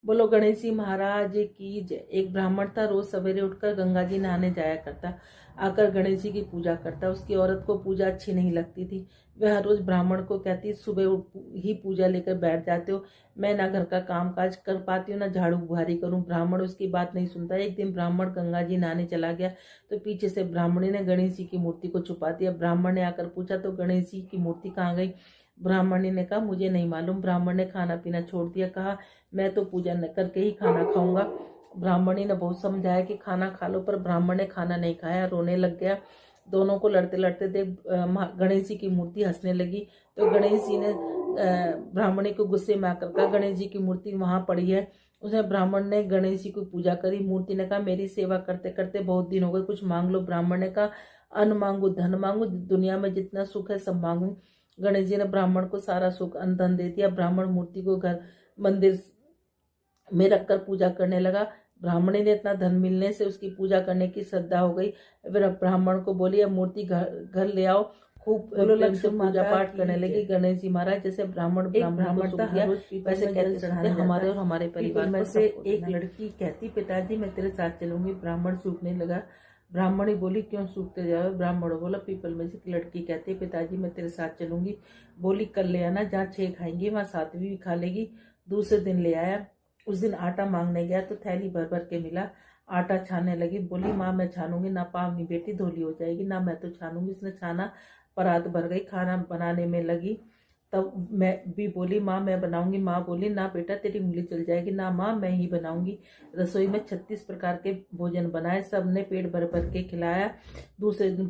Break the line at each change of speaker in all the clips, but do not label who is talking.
बोलो गणेश जी महाराज की जय। एक ब्राह्मण था, रोज सवेरे उठकर गंगा जी नहाने जाया करता, आकर गणेश जी की पूजा करता। उसकी औरत को पूजा अच्छी नहीं लगती थी। वह हर रोज ब्राह्मण को कहती, सुबह ही पूजा लेकर बैठ जाते हो, मैं ना घर का काम काज कर पाती हूँ ना झाड़ू बुहारी करूँ। ब्राह्मण उसकी बात नहीं सुनता। एक दिन ब्राह्मण गंगा जी नहाने चला गया तो पीछे से ब्राह्मणी ने गणेश जी की मूर्ति को छुपा दिया। ब्राह्मण ने आकर पूछा तो गणेश जी की मूर्ति कहाँ गई? ब्राह्मणी ने कहा, मुझे नहीं मालूम। ब्राह्मण ने खाना पीना छोड़ दिया, कहा मैं तो पूजा न करके ही खाना खाऊंगा। ब्राह्मणी ने बहुत समझाया कि खाना खा लो, पर ब्राह्मण ने खाना नहीं खाया, रोने लग गया। दोनों को लड़ते लड़ते देख गणेश जी की मूर्ति हंसने लगी। तो गणेश जी ने ब्राह्मणी को गुस्से में आकर कहा, गणेश जी की मूर्ति वहां पड़ी है। उसने ब्राह्मण ने गणेश जी की पूजा करी। मूर्ति ने कहा, मेरी सेवा करते करते बहुत दिन हो गए, कुछ मांग लो। ब्राह्मण ने कहा, अन्न मांगू, धन मांगू, दुनिया में जितना सुख है सब मांगू। गणेश जी ने ब्राह्मण को सारा सुख अन्न धन दे दिया। ब्राह्मण मूर्ति को घर मंदिर में रखकर पूजा करने लगा। ब्राह्मणी ने इतना धन मिलने से उसकी पूजा करने की श्रद्धा हो गई। फिर ब्राह्मण को बोली, अब मूर्ति घर ले आओ। खूब प्रेम से पूजा पाठ करने लगी। गणेश जी महाराज जैसे ब्राह्मण को सुख दिया, वैसे कहते सुनते हमारे और हमारे परिवार में से एक लड़की कहती, पिताजी मैं तेरे साथ चलूंगी। ब्राह्मण सूखने लगा। ब्राह्मणी बोली, क्यों सूखते जाओ? ब्राह्मण बोला, पीपल में से लड़की कहती है, पिताजी मैं तेरे साथ चलूंगी। बोली, कल ले आना, जहाँ 6 खाएंगी वहां 7वीं भी खा लेगी। दूसरे दिन ले आया। उस दिन आटा मांगने गया तो थैली भर भर के मिला। आटा छानने लगी। बोली, माँ मैं छानूंगी ना, पावनी बेटी धोली हो जाएगी ना, मैं तो छानूंगी। उसने छाना, परात भर गई, खाना बनाने में लगी। तब मैं भी बोली, माँ मैं बनाऊंगी। माँ बोली, ना बेटा तेरी उंगली चल जाएगी। ना माँ मैं ही बनाऊंगी। रसोई में 36 प्रकार के भोजन बनाए, सबने पेट भर भर के खिलाया। दूसरे दिन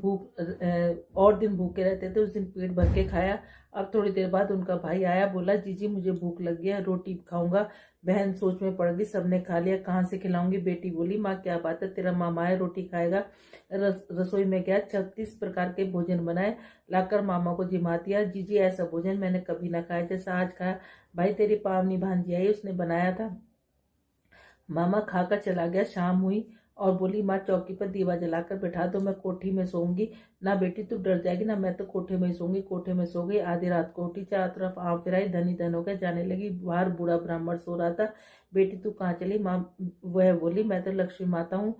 और दिन भूखे रहते थे, उस दिन पेट भर के खाया। अब थोड़ी देर बाद उनका भाई आया, बोला, जीजी मुझे भूख लग गया, रोटी खाऊंगा। बहन सोच में पड़ गई, सबने खा लिया, कहाँ से खिलाऊंगी? बेटी बोली, माँ क्या बात है, तेरा मामा है रोटी खाएगा। रसोई में गया, 36 प्रकार के भोजन बनाए, लाकर मामा को जिमा दिया। जीजी ऐसा भोजन मैंने कभी ना खाया जैसा आज खाया। भाई तेरी पावनी भांजी आई, उसने बनाया था। मामा खाकर चला गया। शाम हुई और बोली, माँ चौकी पर दीवा जलाकर बैठा दो, मैं कोठी में सोऊंगी। ना बेटी तू डर जाएगी ना, मैं तो कोठे में ही सोऊंगी। कोठे में सो गई। आधी रात को उठी, चारों तरफ आँख फिराई, धनी धन हो गया, जाने लगी। बाहर बूढ़ा ब्राह्मण सो रहा था। बेटी तू कहाँ चली? माँ वह बोली, मैं तो लक्ष्मी माता हूँ,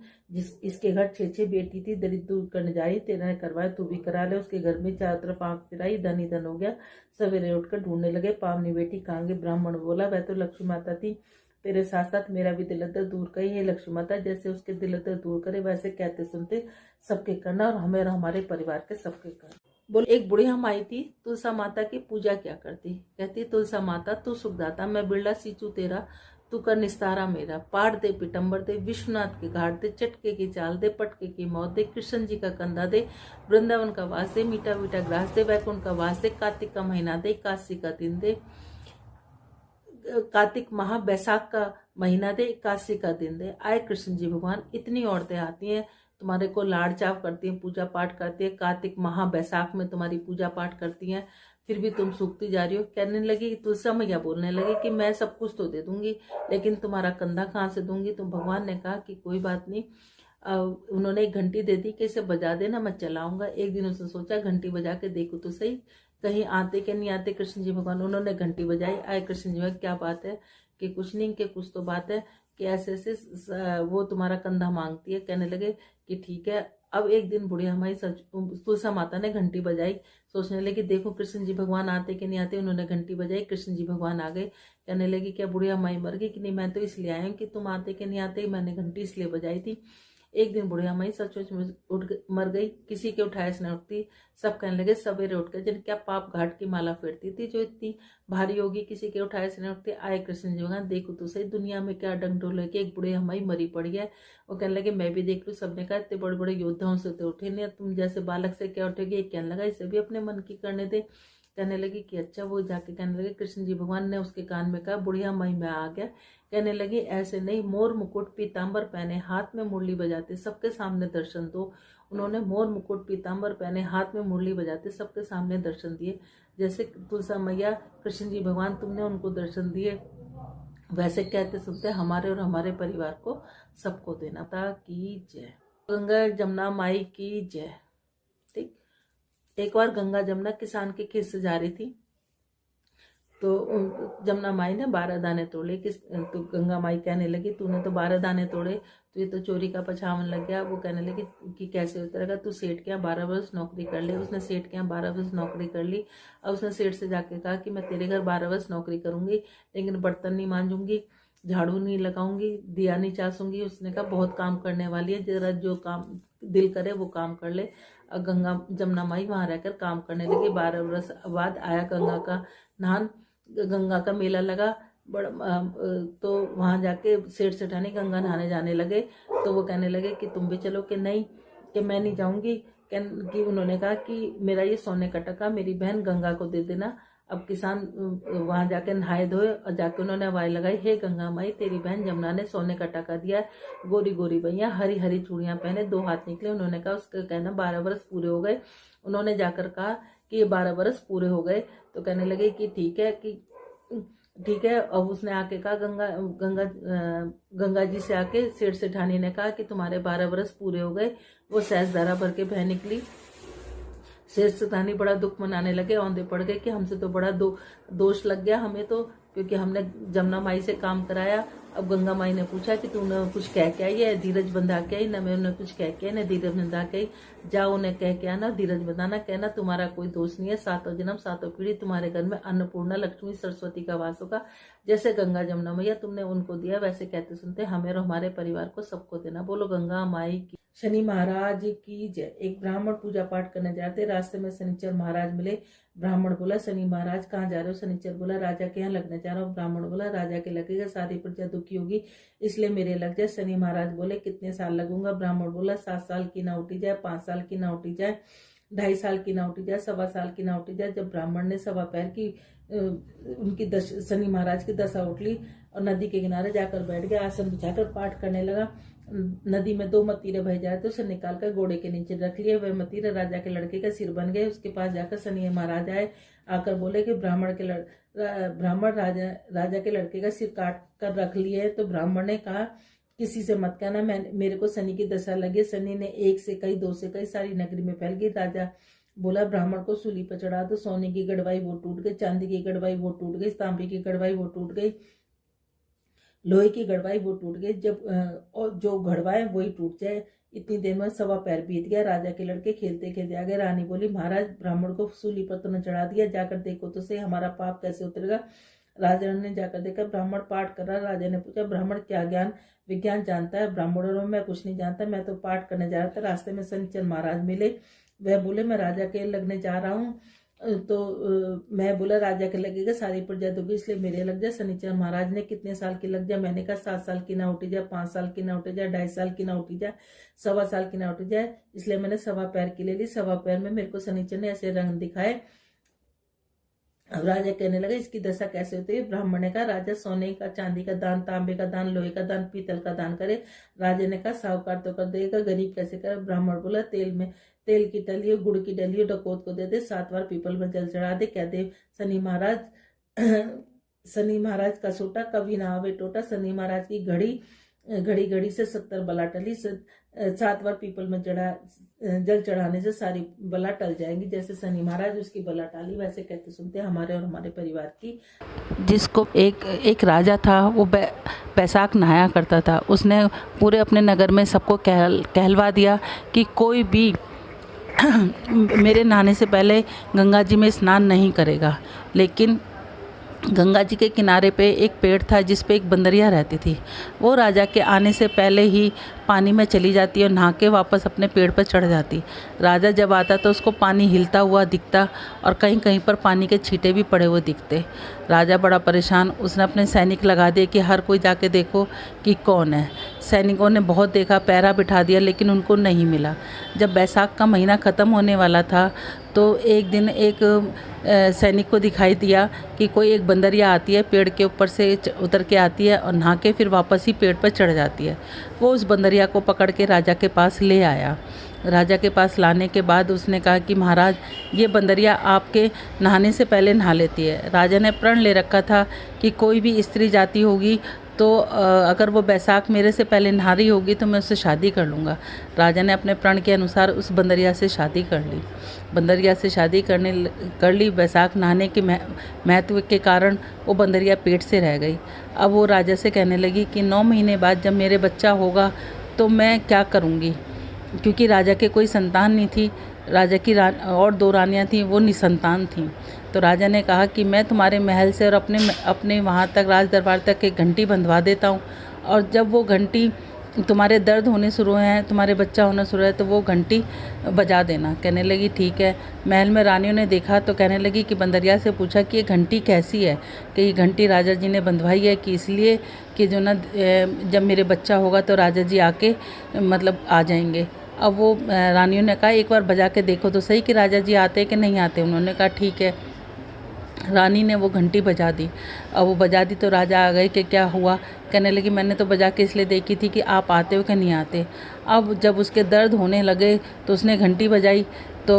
इसके घर 6 बेटी थी, दरिद्र दूर करने जा रही, तेरा ने करवाया, तू भी करा ले। उसके घर में चारों तरफ आँख फिराई, धनी धन हो गया। सवेरे उठकर ढूंढने लगे, पावनी बेटी कहाँ गई? ब्राह्मण बोला, वह तो लक्ष्मी माता थी, तेरे साथ साथ मेरा भी दिल दर्द दूर करी। हे लक्ष्मी माता, जैसे उसके दिल दर्द दूर करे वैसे कहते सुनते सबके करना, और हमें और हमारे परिवार के सबके करना। बोले, एक बुढ़िया माई थी, तुलसा माता की पूजा क्या करती? कहती, तुलसा माता तू सुखदाता, मैं बिरला सींचू तेरा, तू कर निस्तारा मेरा। पाट दे पिटम्बर दे, विश्वनाथ के घाट दे, चटके की चाल दे, पटके की मौत दे, कृष्ण जी का कंधा दे, वृंदावन का वास दे, मीठा मीठा ग्रास दे, वैकुंठ का वास दे, कार्तिक का महीना दे, काशी का दिन दे, कार्तिक माह बैसाख का महीना दे, 81 का दिन दे। आए कृष्ण जी भगवान, इतनी औरतें आती हैं तुम्हारे को लाड़ चाव करती हैं, पूजा पाठ करती है, कार्तिक माह बैसाख में तुम्हारी पूजा पाठ करती हैं, फिर भी तुम सूखती जा रही हो। कहने लगी, तुलसा मैया बोलने लगी कि मैं सब कुछ तो दे दूंगी, लेकिन तुम्हारा कंधा कहाँ से दूंगी? तो भगवान ने कहा कि कोई बात नहीं। उन्होंने एक घंटी दे दी कि इसे बजा देना, मैं चलाऊंगा। एक दिन उसने सोचा, घंटी बजा के देखो तो सही, कहीं आते क्या नहीं आते कृष्ण जी भगवान। उन्होंने घंटी बजाई, आए कृष्ण जी भगवान, क्या बात है? कि कुछ नहीं, कि कुछ तो बात है, कि ऐसे ऐसे वो तुम्हारा कंधा मांगती है। कहने लगे कि ठीक है। अब एक दिन बुढ़िया माई तुलसा माता ने घंटी बजाई, सोचने लगी देखो कृष्ण जी भगवान आते कि नहीं आते। उन्होंने घंटी बजाई, कृष्ण जी भगवान आ गए। कहने लगी, क्या बुढ़िया माई मर गई? कि नहीं, मैं तो इसलिए आई हूँ कि तुम आते कि नहीं आते, मैंने घंटी इसलिए बजाई थी। एक दिन बुढ़िया माई सचमुच मर गई, किसी के उठाए से न उठती। सब कहने लगे, सवेरे उठ कर जिन क्या पाप घाट की माला फेरती थी जो इतनी भारी होगी, किसी के उठाए से न उठती। आए कृष्ण जी भगवान, देखो तो सही दुनिया में क्या डंडोल है कि एक बुढ़िया माई मरी पड़ी है। वो कहने लगे, मैं भी देख लूँ। सबने कहा, इतने बड़े बड़े योद्धाओं से तो उठे नहीं, तुम जैसे बालक से क्या उठेगी? एक कहने लगा, इसे भी अपने मन की करने दे। कहने लगी कि अच्छा। वो जाके कहने लगे, कृष्ण जी भगवान ने उसके कान में कहा, बुढ़िया माई मैं आ गया। कहने लगी, ऐसे नहीं, मोर मुकुट पीताम्बर पहने, हाथ में मुरली बजाते, सबके सामने दर्शन दो। उन्होंने मोर मुकुट पीताम्बर पहने, हाथ में मुरली बजाते, सबके सामने दर्शन दिए। जैसे तुलसा मैया, कृष्ण जी भगवान तुमने उनको दर्शन दिए, वैसे कहते सुनते हमारे और हमारे परिवार को सबको देना था। की जय। गंगा जमुना माई की जय। ठीक। एक बार गंगा जमुना किसान के खेत से जा रही थी, तो जमुना माई ने 12 दाने तोड़े। तो गंगा माई कहने लगी तूने तो 12 दाने तोड़े, तो ये तो चोरी का पछावन लग गया। वो कहने लगी कि कैसे उतरेगा, तू सेठ के यहाँ 12 वर्ष नौकरी कर ले। उसने सेठ के यहाँ 12 वर्ष नौकरी कर ली। अब उसने सेठ से जाके कहा कि मैं तेरे घर 12 वर्ष नौकरी करूंगी, लेकिन बर्तन नहीं मांजूंगी, झाड़ू नहीं लगाऊंगी, दिया नहीं चासूंगी। उसने कहा बहुत काम करने वाली है, जरा जो काम दिल करे वो काम कर ले। गंगा जमुना माई वहां रहकर काम करने लगी। 12 वर्ष बाद आया गंगा का नहान, गंगा का मेला लगा बड़ा। तो वहां जाके सेठ सेठानी गंगा नहाने जाने लगे। तो वो कहने लगे कि तुम भी चलो, कि नहीं, कि मैं नहीं जाऊंगी। कि उन्होंने कहा कि मेरा ये सोने का टका मेरी बहन गंगा को दे देना। अब किसान वहां जाके नहाए धोए और जाके उन्होंने आवाज लगाई, हे गंगा माई तेरी बहन जमुना ने सोने का टका दिया है। गोरी गोरी भैया हरी हरी चूड़ियां पहने, 2 हाथ निकले। उन्होंने कहा उसका कहना 12 वर्ष पूरे हो गए। उन्होंने जाकर कहा कि ये 12 वर्ष पूरे हो गए। तो कहने लगे कि ठीक है। अब उसने आके कहा गंगा जी से आके सेठ सेठानी ने कहा कि तुम्हारे 12 वर्ष पूरे हो गए। वो सहजधारा भर के बह निकली। सेठ सेठानी बड़ा दुख मनाने लगे, औंधे पड़ गए कि हमसे तो बड़ा दोष लग गया हमें तो, क्योंकि हमने जमुना माई से काम कराया। अब गंगा माई ने पूछा कि तूने कुछ कह के आई है, धीरज बंधा के आई? न मैं उन्हें कुछ कह के आई, न धीरज बंधा के आई। जाओ उन्हें कह के आना, धीरज बंधाना, कहना तुम्हारा कोई दोष नहीं है, 7 जन्म 7 पीढ़ी तुम्हारे घर में अन्नपूर्णा लक्ष्मी सरस्वती का वास होगा। जैसे गंगा जमुना मैया तुमने उनको दिया, वैसे कहते सुनते हमें और हमारे परिवार को सबको देना। बोलो गंगा माई की। शनि महाराज की जय। एक ब्राह्मण पूजा पाठ करने जाते, रास्ते में शनिचर महाराज मिले। ब्राह्मण बोला शनि महाराज कहाँ जा रहे हो? शनिचर बोला राजा के यहाँ लगने जा रहा हूँ। ब्राह्मण बोला राजा के लगेगा, सारी प्रजा दुखी होगी, इसलिए मेरे लग जाए। शनि महाराज बोले कितने साल लगूंगा? ब्राह्मण बोला 7 साल की ना उठी जाए, 5 साल की ना उठी जाए, 2.5 साल की ना उठी जाए, 1.25 साल की ना उठी जाए। जब ब्राह्मण ने 1.25 पैर की उनकी शनि महाराज की दशा उठ ली और नदी के किनारे जाकर बैठ गया, आसन बिछाकर पाठ करने लगा। नदी में 2 मतीरे बह जाए तो उसे निकाल कर घोड़े के नीचे रख लिए। वह मतीरे राजा के लड़के का सिर बन गए। उसके पास जाकर शनि महाराज आए, आकर बोले कि ब्राह्मण राजा के लड़के का सिर काट कर रख लिए। तो ब्राह्मण ने कहा किसी से मत कहना, मेरे को शनि की दशा लगी। शनि ने 1 से कई 2 से कई सारी नगरी में फैल गई। राजा बोला ब्राह्मण को सूली पर चढ़ा दो। सोने की गड़वाई वो टूट गई, चांदी की गड़वाई वो टूट गई, तांबे की गड़वाई वो टूट गई, लोहे की गड़वाई वो टूट गई। जब और जो गड़वाए वही टूट जाए। इतनी देर में 1.25 पैर बीत गया। राजा के लड़के खेलते खेलते आ गए। रानी बोली महाराज ब्राह्मण को सूली पर तो न चढ़ा दिया, जाकर देखो तो सही हमारा पाप कैसे उतरेगा। राजा ने जाकर देखा ब्राह्मण पाठ कर रहा। राजा ने पूछा ब्राह्मण क्या ज्ञान विज्ञान जानता है? ब्राह्मणों में मैं कुछ नहीं जानता, मैं तो पाठ करने जा रहा था। रास्ते में शनिचर महाराज मिले। वह बोले मैं राजा के लगने जा रहा हूँ। तो मैं बोला राजा के लगेगा, सारी प्रजा दुखी, इसलिए मेरे लग जाए। शनिचर महाराज ने कितने साल की लग जाए? मैंने कहा 7 साल की ना उठी जाए, 5 साल की ना उठी जाए, 2.5 साल की ना उठी जाए, 1.25 साल की ना उठी जाए, इसलिए मैंने 1.25 पैर की ले ली। 1.25 पैर में मेरे को शनिचर ने ऐसे रंग दिखाए। अब राजा कहने लगा इसकी दशा कैसे होती है? ब्राह्मण ने कहा राजा सोने का चांदी का दान, तांबे का दान, लोहे का दान, पीतल का दान करे। राजा ने कहा साहूकार तो कर देगा, गरीब कैसे करे? ब्राह्मण बोला तेल की डलियो, गुड़ की डलियो डकोत को दे दे, 7 बार पीपल में जल चढ़ा दे, कह दे शनि महाराज का सोटा कभी ना आवे टोटा। शनि महाराज की घड़ी घड़ी से 70 बला टली। 7 बार पीपल में जल चढ़ाने से सारी बला टल जाएंगी। जैसे शनि महाराज उसकी बला टाली, वैसे कहते सुनते हमारे और हमारे परिवार की।
जिसको एक राजा था, वो बैसाख नहाया करता था। उसने पूरे अपने नगर में सबको कहलवा दिया कि कोई भी मेरे नहाने से पहले गंगा जी में स्नान नहीं करेगा। लेकिन गंगा जी के किनारे पे एक पेड़ था जिस पे एक बंदरिया रहती थी। वो राजा के आने से पहले ही पानी में चली जाती और नहा के वापस अपने पेड़ पर चढ़ जाती। राजा जब आता तो उसको पानी हिलता हुआ दिखता और कहीं कहीं पर पानी के छींटे भी पड़े हुए दिखते। राजा बड़ा परेशान, उसने अपने सैनिक लगा दिए कि हर कोई जाके देखो कि कौन है। सैनिकों ने बहुत देखा, पहरा बिठा दिया, लेकिन उनको नहीं मिला। जब बैसाख का महीना ख़त्म होने वाला था तो एक दिन एक सैनिक को दिखाई दिया कि कोई एक बंदरिया आती है, पेड़ के ऊपर से उतर के आती है और नहा के फिर वापस ही पेड़ पर चढ़ जाती है। वो उस बंदरिया को पकड़ के राजा के पास ले आया। राजा के पास लाने के बाद उसने कहा कि महाराज ये बंदरिया आपके नहाने से पहले नहा लेती है। राजा ने प्रण ले रखा था कि कोई भी स्त्री जाती होगी तो अगर वो बैसाख मेरे से पहले नहा रही होगी तो मैं उससे शादी कर लूँगा। राजा ने अपने प्रण के अनुसार उस बंदरिया से शादी कर ली। बंदरिया से शादी कर ली। बैसाख नहाने के महत्व के कारण वो बंदरिया पेट से रह गई। अब वो राजा से कहने लगी कि 9 महीने बाद जब मेरे बच्चा होगा तो मैं क्या करूँगी, क्योंकि राजा के कोई संतान नहीं थी। राजा की और 2 रानियाँ थीं, वो निसंतान थीं। तो राजा ने कहा कि मैं तुम्हारे महल से और अपने वहाँ तक राज दरबार तक एक घंटी बंधवा देता हूँ, और जब वो घंटी तुम्हारे दर्द होने शुरू हैं, तुम्हारे बच्चा होना शुरू है, तो वो घंटी बजा देना। कहने लगी ठीक है। महल में रानियों ने देखा तो कहने लगी कि बंदरिया से पूछा कि ये घंटी कैसी है, कि ये घंटी राजा जी ने बंधवाई है कि इसलिए कि जो ना जब मेरे बच्चा होगा तो राजा जी आके मतलब आ जाएंगे। अब वो रानियों ने कहा एक बार बजा के देखो तो सही कि राजा जी आते कि नहीं आते। उन्होंने कहा ठीक है। रानी ने वो घंटी बजा दी। अब वो बजा दी तो राजा आ गए कि क्या हुआ। कहने लगी मैंने तो बजा के इसलिए देखी थी कि आप आते हो कि नहीं आते। अब जब उसके दर्द होने लगे तो उसने घंटी बजाई तो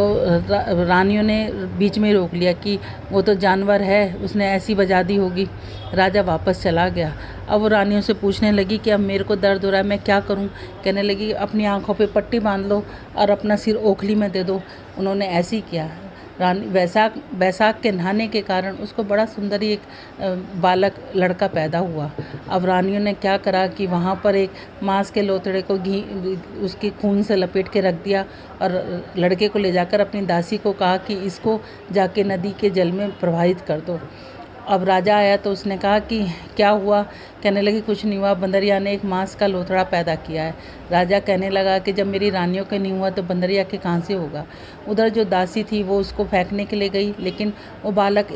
रानियों ने बीच में रोक लिया कि वो तो जानवर है, उसने ऐसी बजा दी होगी। राजा वापस चला गया। अब वो रानियों से पूछने लगी कि अब मेरे को दर्द हो रहा है, मैं क्या करूं। कहने लगी अपनी आंखों पे पट्टी बांध लो और अपना सिर ओखली में दे दो। उन्होंने ऐसे ही किया। रानी बैसाख के नहाने के कारण उसको बड़ा सुंदर एक बालक लड़का पैदा हुआ। अब रानियों ने क्या करा कि वहाँ पर एक मांस के लोथड़े को घी उसके खून से लपेट के रख दिया और लड़के को ले जाकर अपनी दासी को कहा कि इसको जाके नदी के जल में प्रवाहित कर दो। अब राजा आया तो उसने कहा कि क्या हुआ। कहने लगी कुछ नहीं हुआ, बंदरिया ने एक मांस का लोथड़ा पैदा किया है। राजा कहने लगा कि जब मेरी रानियों के नहीं हुआ तो बंदरिया के कहाँ से होगा। उधर जो दासी थी वो उसको फेंकने के लिए गई, लेकिन वो बालक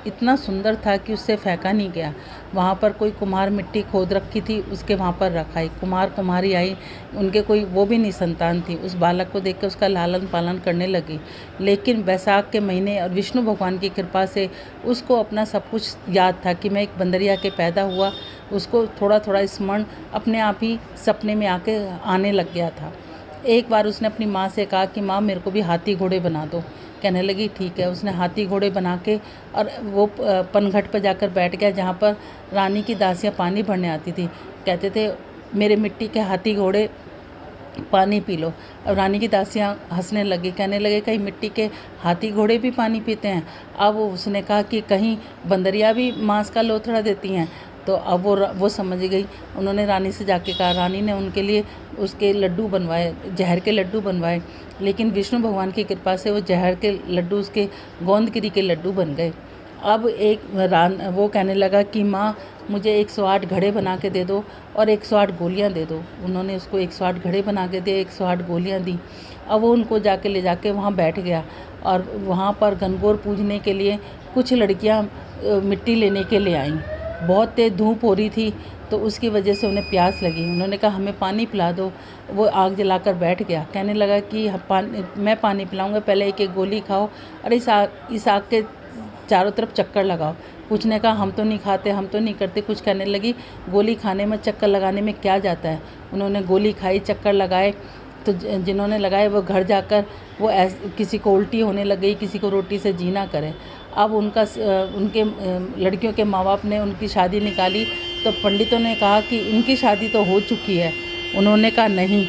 इतना सुंदर था कि उससे फेंका नहीं गया। वहाँ पर कोई कुम्हार मिट्टी खोद रखी थी, उसके वहाँ पर रखाई। कुम्हार कुम्हारी आई, उनके कोई वो भी नहीं संतान थी। उस बालक को देख कर उसका लालन पालन करने लगी। लेकिन बैसाख के महीने और विष्णु भगवान की कृपा से उसको अपना सब कुछ याद था कि मैं एक बंदरिया के पैदा हुआ। उसको थोड़ा थोड़ा स्मरण अपने आप ही सपने में आने लग गया था। एक बार उसने अपनी माँ से कहा कि माँ मेरे को भी हाथी घोड़े बना दो। कहने लगी ठीक है। उसने हाथी घोड़े बना के और वो पनघट पर जाकर बैठ गया जहाँ पर रानी की दासियाँ पानी भरने आती थी। कहते थे मेरे मिट्टी के हाथी घोड़े पानी पी लो। अब रानी की दासियाँ हंसने लगी, कहने लगे कहीं मिट्टी के हाथी घोड़े भी पानी पीते हैं। अब उसने कहा कि कहीं बंदरिया भी मांस का लोथड़ा देती हैं। तो अब वो समझ गई। उन्होंने रानी से जाके कहा। रानी ने उनके लिए उसके लड्डू बनवाए, जहर के लड्डू बनवाए। लेकिन विष्णु भगवान की कृपा से वो जहर के लड्डू उसके गोंदगिरी के लड्डू बन गए। अब वो कहने लगा कि माँ मुझे 108 घड़े बना के दे दो और 108 गोलियाँ दे दो। उन्होंने उसको 108 घड़े बना के दिए, 108 गोलियाँ दी। अब वो उनको ले जाके वहाँ बैठ गया और वहाँ पर गणगौर पूजने के लिए कुछ लड़कियाँ मिट्टी लेने के लिए आईं। बहुत तेज़ धूप हो रही थी तो उसकी वजह से उन्हें प्यास लगी। उन्होंने कहा हमें पानी पिला दो। वो आग जलाकर बैठ गया। कहने लगा कि मैं पानी पिलाऊंगा, पहले एक एक गोली खाओ और इस आग के चारों तरफ चक्कर लगाओ। कुछ ने कहा हम तो नहीं खाते, हम तो नहीं करते। कुछ कहने लगी गोली खाने में चक्कर लगाने में क्या जाता है। उन्होंने गोली खाई, चक्कर लगाए। तो जिन्होंने लगाए वो घर जाकर वो किसी को उल्टी होने लग गई, किसी को रोटी से जीना करे। अब उनके लड़कियों के माँ बाप ने उनकी शादी निकाली तो पंडितों ने कहा कि इनकी शादी तो हो चुकी है। उन्होंने कहा नहीं।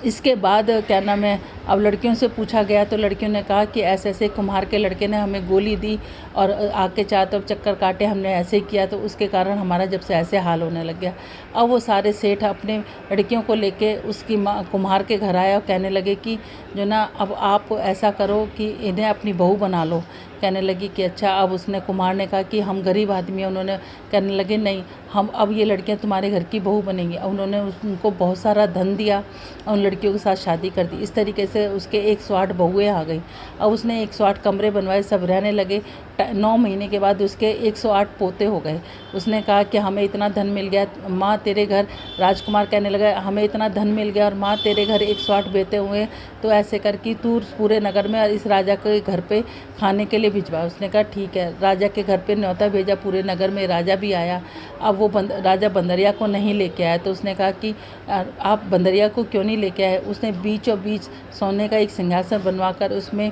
इसके बाद क्या नाम है, अब लड़कियों से पूछा गया तो लड़कियों ने कहा कि ऐसे ऐसे कुम्हार के लड़के ने हमें गोली दी और आग के चारों तरफ चक्कर काटे, हमने ऐसे किया तो उसके कारण हमारा जब से ऐसे हाल होने लग गया। अब वो सारे सेठ अपने लड़कियों को लेके उसकी माँ कुम्हार के घर आया और कहने लगे कि जो ना अब आप ऐसा करो कि इन्हें अपनी बहू बना लो। कहने लगी कि अच्छा। अब उसने कुम्हार ने कहा कि हम गरीब आदमी हैं। उन्होंने कहने लगे नहीं, हम अब ये लड़कियां तुम्हारे घर की बहू बनेंगी। अब उन्होंने उनको बहुत सारा धन दिया और उन लड़कियों के साथ शादी कर दी। इस तरीके से उसके 108 बहुएँ आ गई। अब उसने 108 कमरे बनवाए, सब रहने लगे। 9 महीने के बाद उसके 108 पोते हो गए। उसने कहा कि हमें इतना धन मिल गया माँ तेरे घर। राजकुमार कहने लगा हमें इतना धन मिल गया और माँ तेरे घर 108 बेटे हुए, तो ऐसे कर कि तू पूरे नगर में इस राजा के घर पे खाने के लिए भिजवा। उसने कहा ठीक है। राजा के घर पे न्योता भेजा, पूरे नगर में राजा भी आया। अब वो राजा बंदरिया को नहीं लेके आया तो उसने कहा कि आप बंदरिया को क्यों नहीं लेके आए। उसने बीचों बीच सोने का एक सिंहासन बनवा कर उसमें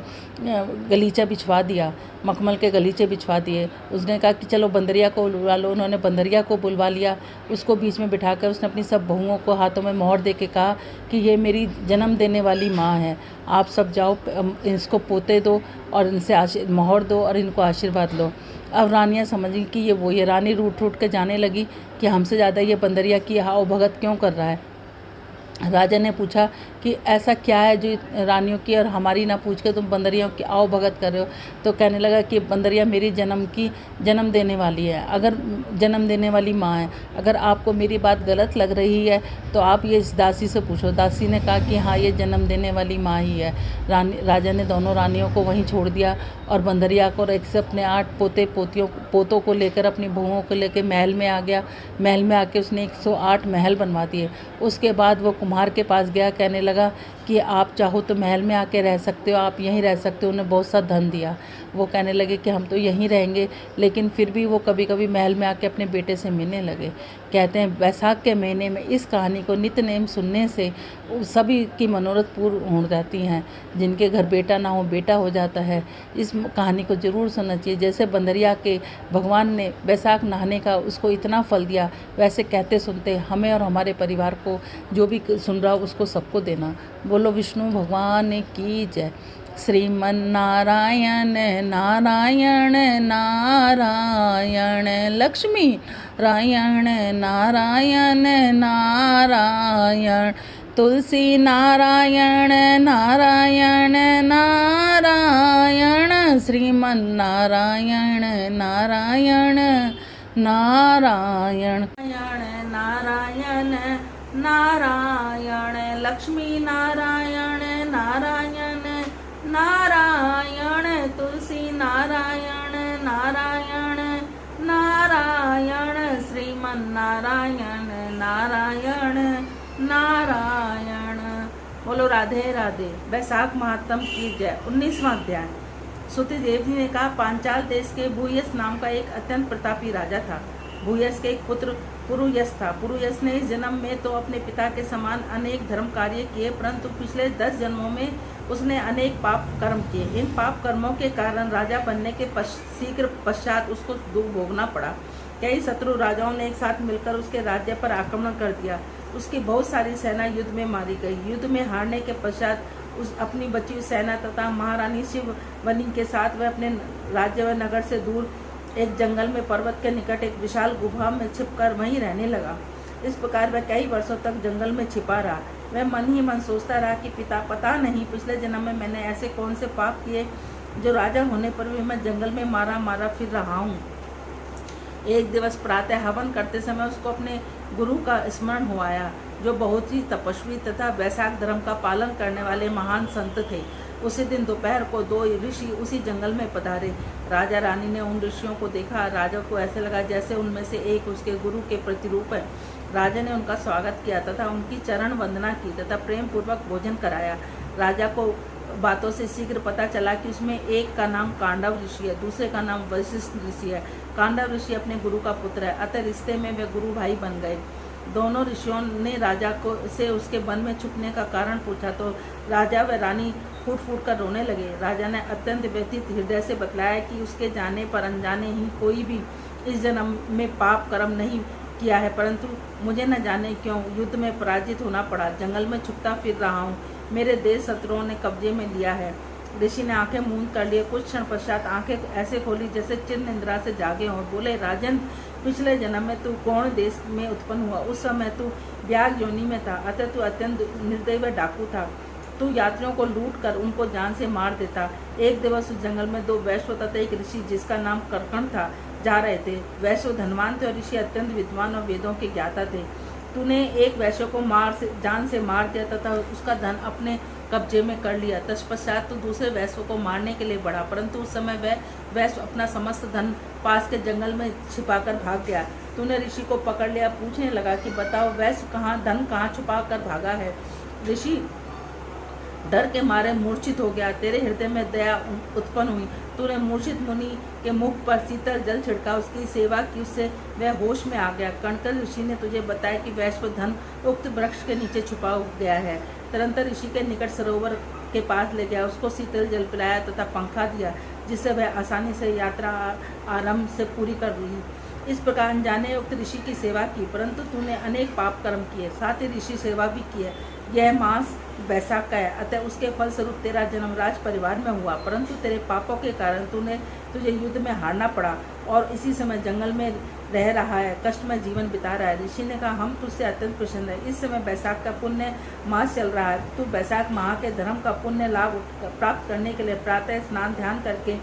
गलीचा बिछवा दिया। मखमल के गलीचे बिछवा दिए। उसने कहा कि चलो बंदरिया को बुलवा लो। उन्होंने बंदरिया को बुलवा लिया। उसको बीच में बिठाकर उसने अपनी सब बहुओं को हाथों में मोहर दे के कहा कि ये मेरी जन्म देने वाली माँ है, आप सब जाओ इसको पोते दो और इनसे मोहर दो और इनको आशीर्वाद लो। अब रानियाँ समझ गई कि ये वो ये। रानी रूठ रूठ के जाने लगी कि हमसे ज़्यादा ये बंदरिया की आओ भगत क्यों कर रहा है। राजा ने पूछा कि ऐसा क्या है जो रानियों की और हमारी ना पूछ के तुम बंदरियों की आओ भगत कर रहे हो। तो कहने लगा कि बंदरिया मेरी जन्म देने वाली है, अगर जन्म देने वाली माँ है। अगर आपको मेरी बात गलत लग रही है तो आप ये इस दासी से पूछो। दासी ने कहा कि हाँ, ये जन्म देने वाली माँ ही है। राजा ने दोनों रानियों को वहीं छोड़ दिया और बंदरिया को एक से अपने 8 पोतों को लेकर अपनी बहुओं को लेकर महल में आ गया। महल में आके उसने 108 महल बनवा दिए। उसके बाद वो कुम्हार के पास गया, कहने लगा कि आप चाहो तो महल में आके रह सकते हो, आप यहीं रह सकते हो। उन्हें बहुत सा धन दिया। वो कहने लगे कि हम तो यहीं रहेंगे, लेकिन फिर भी वो कभी कभी महल में आके अपने बेटे से मिलने लगे। कहते हैं बैसाख के महीने में इस कहानी को नित्य नेम सुनने से सभी की मनोरथ पूर्ण हो जाती हैं। जिनके घर बेटा ना हो बेटा हो जाता है। इस कहानी को ज़रूर सुनना चाहिए। जैसे बंदरिया के भगवान ने बैसाख नहाने का उसको इतना फल दिया, वैसे कहते सुनते हमें और हमारे परिवार को, जो भी सुन रहा हो उसको सबको देना। बोलो विष्णु भगवान की जय। श्रीमन नारायण नारायण नारायण, लक्ष्मी नारायण नारायण नारायण, तुलसी नारायण नारायण नारायण, श्रीमन नारायण नारायण नारायण नारायण नारायण, लक्ष्मी नारायण नारायण नारायण, तुलसी नारायण नारायण नारायण, श्रीमन नारायण नारायण नारायण। बोलो राधे राधे। बैसाख महात्म की जय। 19वां अध्याय। सुति देव जी ने कहा, पांचाल देश के भूयस नाम का एक अत्यंत प्रतापी राजा था। भूयस के एक पुत्र पुरुयस था। पुरुयस ने इस जन्म में तो अपने पिता के समान अनेक धर्म कार्य किए, परंतु पिछले 10 जन्मों में उसने अनेक पाप कर्म किए। इन पाप कर्मों के कारण राजा बनने के शीघ्र पश्चात उसको दुख भोगना पड़ा। कई शत्रु राजाओं ने एक साथ मिलकर उसके राज्य पर आक्रमण कर दिया। उसकी बहुत सारी सेना युद्ध में मारी गई। युद्ध में हारने के पश्चात उस अपनी बची हुई सेना तथा महारानी शिववनी के साथ वह अपने राज्य व नगर से दूर एक जंगल में पर्वत के निकट एक विशाल गुफा में छिपकर वहीं रहने लगा। इस प्रकार वह कई वर्षों तक जंगल में छिपा रहा। वह मन ही मन सोचता रहा कि पता नहीं पिछले जन्म में मैंने ऐसे कौन से पाप किए जो राजा होने पर भी मैं जंगल में मारा फिर रहा हूँ। एक दिवस प्रातः हवन करते समय उसको अपने गुरु का स्मरण हो आया, जो बहुत ही तपस्वी तथा वैशाख धर्म का पालन करने वाले महान संत थे। उसी दिन दोपहर को 2 ऋषि उसी जंगल में पधारे। राजा रानी ने उन ऋषियों को देखा। राजा को ऐसे लगा जैसे उनमें से एक उसके गुरु के प्रतिरूप है। राजा ने उनका स्वागत किया तथा उनकी चरण वंदना की तथा प्रेम पूर्वक भोजन कराया। राजा को बातों से शीघ्र पता चला कि उसमें एक का नाम कांडव ऋषि है, दूसरे का नाम वशिष्ठ ऋषि है। कांडव ऋषि अपने गुरु का पुत्र है, अतः रिश्ते में वे गुरु भाई बन गए। दोनों ऋषियों ने राजा को से उसके वन में छुपने का कारण पूछा तो राजा व रानी फूट फूट कर रोने लगे। राजा ने अत्यंत व्यथित हृदय से बतलाया कि उसके जाने पर अनजाने ही कोई भी इस जन्म में पाप कर्म नहीं किया है, परंतु मुझे न जाने क्यों युद्ध में पराजित होना पड़ा। जंगल में छुपता फिर रहा हूँ। मेरे देश शत्रुओं ने कब्जे में लिया है। ऋषि ने आंखें मूंद कर लिए। कुछ क्षण पश्चात आंखें ऐसे खोली जैसे चिर निंद्रा से जागे हों। बोले, राजन, पिछले जन्म में तू कौन देश में उत्पन्न हुआ? उस समय तू व्याघ्र योनि में था, अतः तू अत्यंत निर्दयी व डाकू था। तू यात्रियों को लूट कर उनको जान से मार देता। एक दिवस उस जंगल में 2 वैश्य तथा एक ऋषि जिसका नाम करकण था जा रहे थे। वैश्य धनवान थे और ऋषि अत्यंत विद्वान और वेदों के ज्ञाता थे। तूने एक वैश्य को जान से मार दिया तथा उसका धन अपने कब्जे में कर लिया। तत्पश्चात तू दूसरे वैश्य को मारने के लिए बढ़ा, परंतु उस समय वह वैश्य अपना समस्त धन पास के जंगल में छिपाकर भाग गया। तूने ऋषि को पकड़ लिया। पूछने लगा कि बताओ, वैश्य धन कहाँ छुपा कर भागा है? ऋषि डर के मारे मूर्छित हो गया। तेरे हृदय में दया उत्पन्न हुई। तूने मूर्छित मुनि के मुख पर शीतल जल छिड़का, उसकी सेवा की, उससे वह होश में आ गया। कणकर ऋषि ने तुझे बताया कि वैश्य धन उक्त वृक्ष के नीचे छुपा गया है। तुरंत ऋषि के निकट सरोवर के पास ले गया, उसको शीतल जल पिलाया तथा पंखा दिया।
जिससे वह आसानी से यात्रा आरंभ से पूरी कर ली। इस प्रकार अनजाने उक्त ऋषि की सेवा की, परंतु तूने अनेक पाप कर्म किए, साथ ही ऋषि सेवा भी की है। यह मास बैसाख का है, अतः उसके फलस्वरूप तेरा जन्म राज परिवार में हुआ, परंतु तेरे पापों के कारण तुझे युद्ध में हारना पड़ा और इसी समय जंगल में रह रहा है, कष्ट में जीवन बिता रहा है। ऋषि ने कहा, हम तुझसे अत्यंत प्रसन्न है। इस समय बैसाख का पुण्य मास चल रहा है, तू बैसाख माह के धर्म का पुण्य लाभ प्राप्त करने के लिए प्रातः स्नान ध्यान करके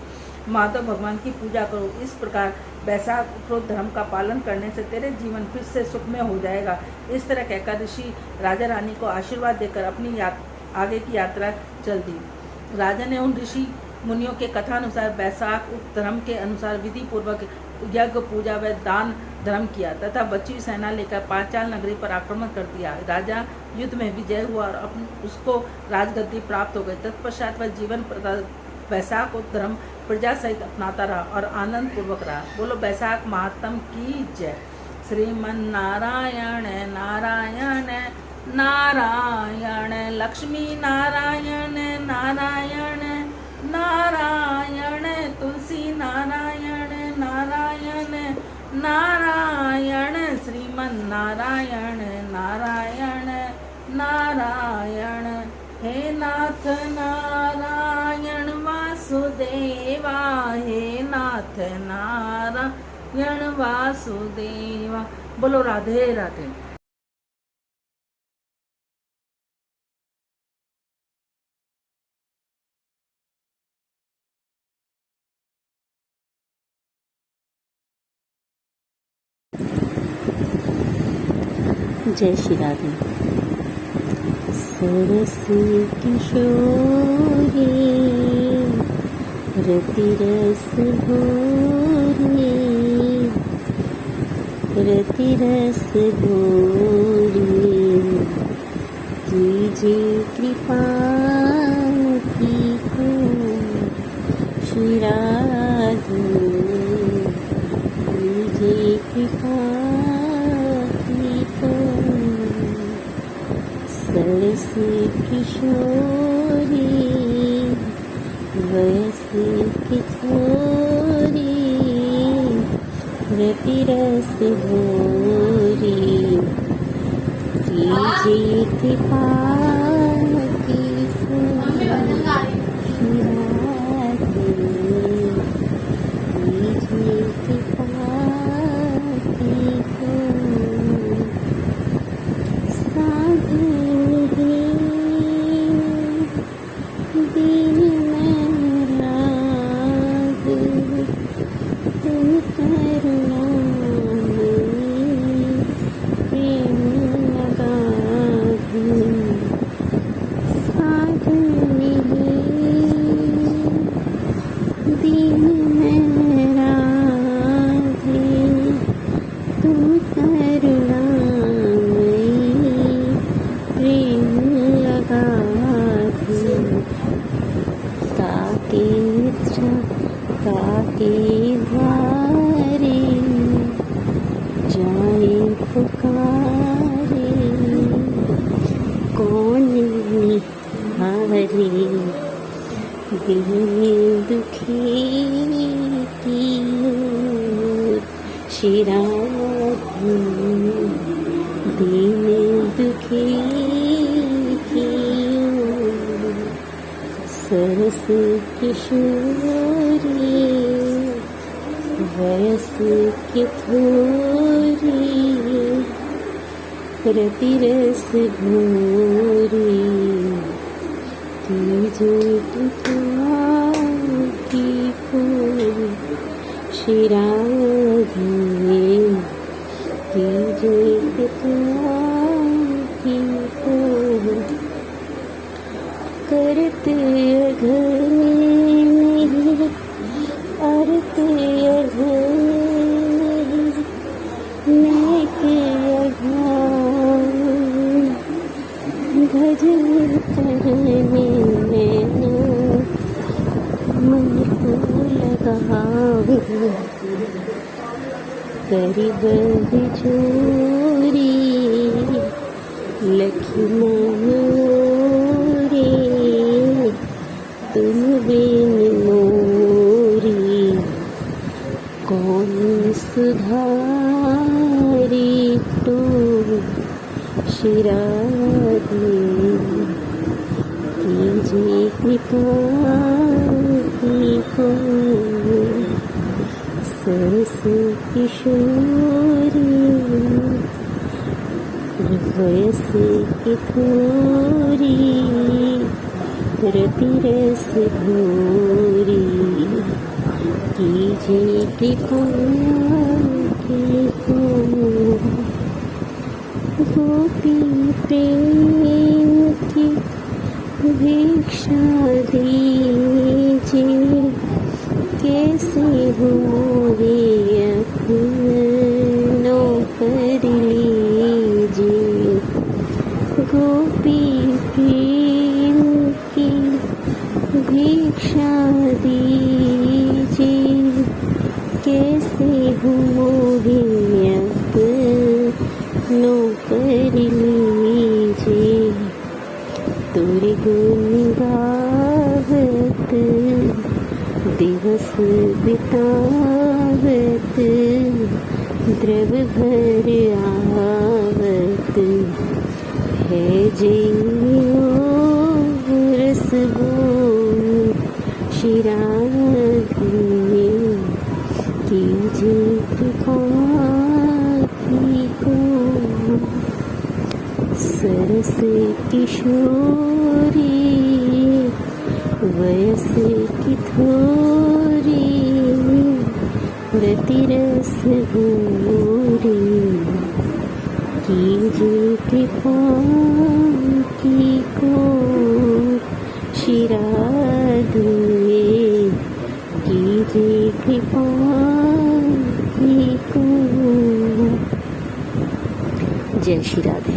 माधव भगवान की पूजा करो। इस प्रकार बैसाख क्रोध धर्म का पालन करने से तेरे जीवन फिर से सुखमय हो जाएगा। इस तरह कहकर ऋषि राजा रानी को आशीर्वाद देकर अपनी आगे की यात्रा चल दी। राजा ने उन ऋषि मुनियों के कथा अनुसार बैसाख धर्म के अनुसार विधि पूर्वक यज्ञ पूजा व दान धर्म किया तथा बची सेना लेकर पांचाल नगरी पर आक्रमण कर दिया। राजा युद्ध में विजय हुआ और उसको राजगद्दी प्राप्त हो गई। तत्पश्चात वह जीवन बैसाख धर्म प्रजा सहित अपनाता रहा और आनंद पूर्वक रहा। बोलो बैसाख महात्म की जय। श्रीमन नारायण नारायण नारायण, लक्ष्मी नारायण नारायण नारायण, तुलसी नारायण नारायण नारायण, श्रीमन नारायण नारायण नारायण। हे नाथ नारायण वासुदेवा, हे नाथ नारायण वासुदेवा। बोलो राधे राधे।
जय श्री राधे। सरस किशोरी रति रस भोरी, रति रस भोरी, कीजिए कृपा की को श्री राधे, कीजिए कृपा की को। सरस किशोरी वयस की थोरी, रति रस भोरी, कीजिए कृपा की को श्री राधे, कीजिए कृपा की को। साधु दीन में राग, तुम करुणा में प्रेम लगा दो। साधु दीन में राग, तुम करुणा में प्रेम लगा दो। ताके द्वारे जाए पुकारे, कौन निहारे दिल में दुखी की ओर श्री राधे, दिल में दुखी की ओर। सरस किशोरी वयस की थोरी, रति रस भोरी, कीजिए कृपा की को श्री राधे, कीजिए कृपा की को। करते अघरे मेरे करते अघरे मैं के अघान, भजन करने में मन को लगाओ। गरीब बिछोरी लक्ष्मण रे, तुम बिन मोरे सुधारी तो शिरादे कीजिए कृपा की को सरस किशोरी वयस की थोरी रति रस घोरी कीजिए कृपा की को गोपी प्रेम की भिक्षा दीजिए कैसे हो रे अपनों कर लीजिए गोपी प्रेम की भिक्षा दीजिए कैसे हो रे अपनों कर लीजिए तुरी गुण गावत दिवस बितावत द्रव भर आवत है जियो रस बोल शिरागे कीजिए कृपा की को सरस किशोरी वयस की थोरी रति रस भूरी कीजिए कृपा की को शिरादे कीजिए कृपा की को। जय श्री राधे।